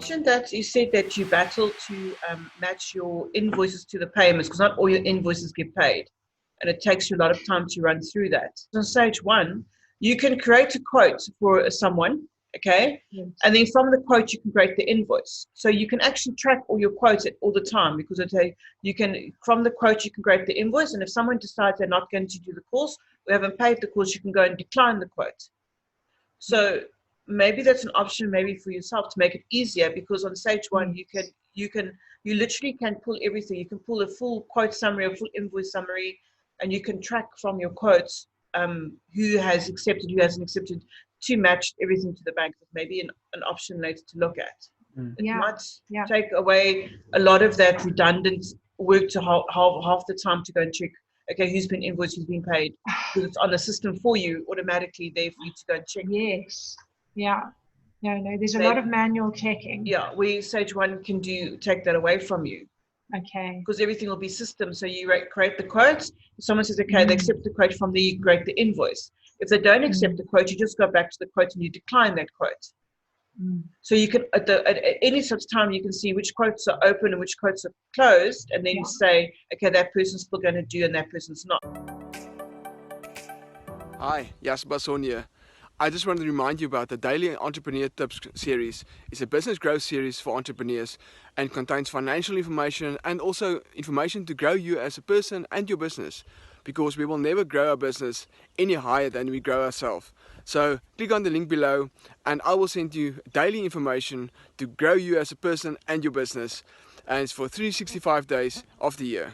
mentioned that you said that you battle to match your invoices to the payments because not all your invoices get paid, and it takes you a lot of time to run through that. On stage one, you can create a quote for someone, okay? Yes. And then from the quote, you can create the invoice. So you can actually track all your quotes all the time because you can, from the quote, you can create the invoice. And if someone decides they're not going to do the course or haven't paid the course, you can go and decline the quote. So maybe that's an option maybe for yourself to make it easier, because on stage one, you literally can pull everything. You can pull a full quote summary, a full invoice summary, and you can track from your quotes who has accepted, who hasn't accepted, to match everything to the bank. That may be an option later to look at. It might take away a lot of that redundant work to half the time to go and check, okay, who's been invoiced, who's been paid, because it's on the system for you automatically there for you to go and check. Yes. Yeah. No, there's a lot of manual checking. Yeah, stage one can take that away from you. Okay. Because everything will be system. So you create the quotes. If someone says, okay, they accept the quote from there, you create the invoice. If they don't accept the quote, you just go back to the quote and you decline that quote. So you can, at any such time, you can see which quotes are open and which quotes are closed, and then say, okay, that person's still going to do and that person's not. Hi, Jasper Basson here. I just wanted to remind you about the Daily Entrepreneur Tips series. It's a business growth series for entrepreneurs and contains financial information and also information to grow you as a person and your business, because we will never grow our business any higher than we grow ourselves. So click on the link below and I will send you daily information to grow you as a person and your business, and it's for 365 days of the year.